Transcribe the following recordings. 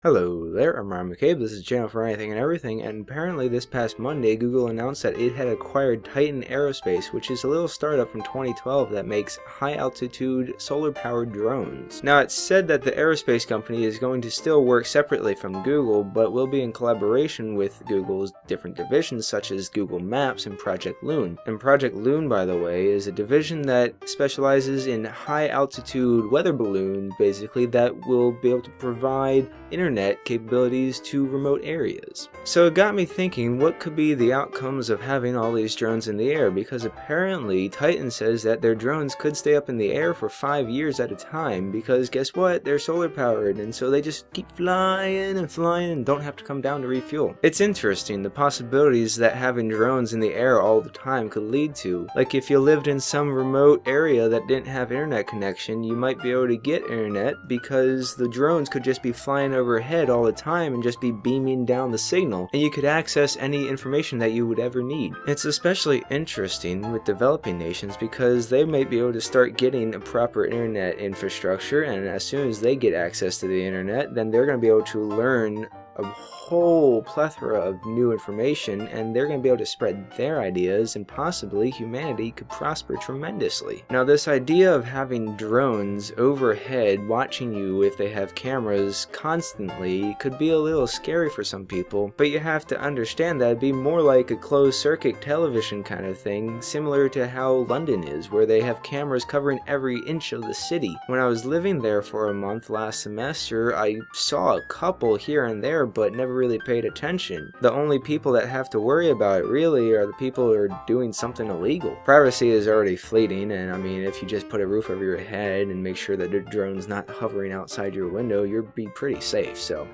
Hello there, I'm McCabe. This is the channel for anything and everything, and apparently this past Monday, Google announced that it had acquired Titan Aerospace, which is a little startup from 2012 that makes high-altitude, solar-powered drones. Now, it's said that the aerospace company is going to still work separately from Google, but will be in collaboration with Google's different divisions such as Google Maps and Project Loon. And Project Loon, by the way, is a division that specializes in high-altitude weather balloons, basically, that will be able to provide internet capabilities to remote areas. So it got me thinking, what could be the outcomes of having all these drones in the air? Because apparently Titan says that their drones could stay up in the air for 5 years at a time, because guess what? They're solar powered, and so they just keep flying and don't have to come down to refuel. It's interesting, the possibilities that having drones in the air all the time could lead to. Like if you lived in some remote area that didn't have internet connection, you might be able to get internet because the drones could just be flying overhead all the time and just be beaming down the signal, and you could access any information that you would ever need. It's especially interesting with developing nations because they might be able to start getting a proper internet infrastructure, and as soon as they get access to the internet, then they're going to be able to learn a whole plethora of new information, and they're going to be able to spread their ideas, and possibly humanity could prosper tremendously. Now, this idea of having drones overhead watching you if they have cameras constantly could be a little scary for some people, but you have to understand that it'd be more like a closed circuit television kind of thing, similar to how London is, where they have cameras covering every inch of the city. When I was living there for a month last semester, I saw a couple here and there, but never really paid attention. The only people that have to worry about it really are the people who are doing something illegal. Privacy is already fleeting, and I mean, if you just put a roof over your head and make sure that the drone's not hovering outside your window, you'll be pretty safe, so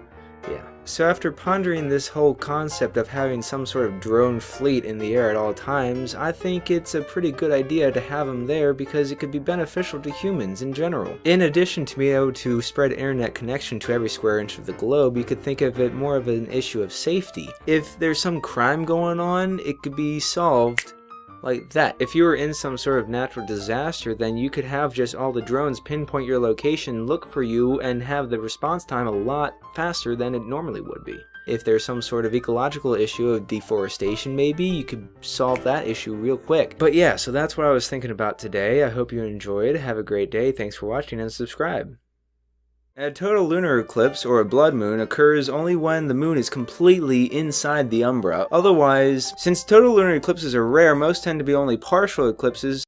yeah. So after pondering this whole concept of having some sort of drone fleet in the air at all times, I think it's a pretty good idea to have them there because it could be beneficial to humans in general. In addition to being able to spread internet connection to every square inch of the globe, you could think of it more of an issue of safety. If there's some crime going on, it could be solved like that. If you were in some sort of natural disaster, then you could have just all the drones pinpoint your location, look for you, and have the response time a lot faster than it normally would be. If there's some sort of ecological issue of deforestation, maybe, you could solve that issue real quick. But yeah, so that's what I was thinking about today. I hope you enjoyed. Have a great day. Thanks for watching, and subscribe. A total lunar eclipse, or a blood moon, occurs only when the moon is completely inside the umbra. Otherwise, since total lunar eclipses are rare, most tend to be only partial eclipses.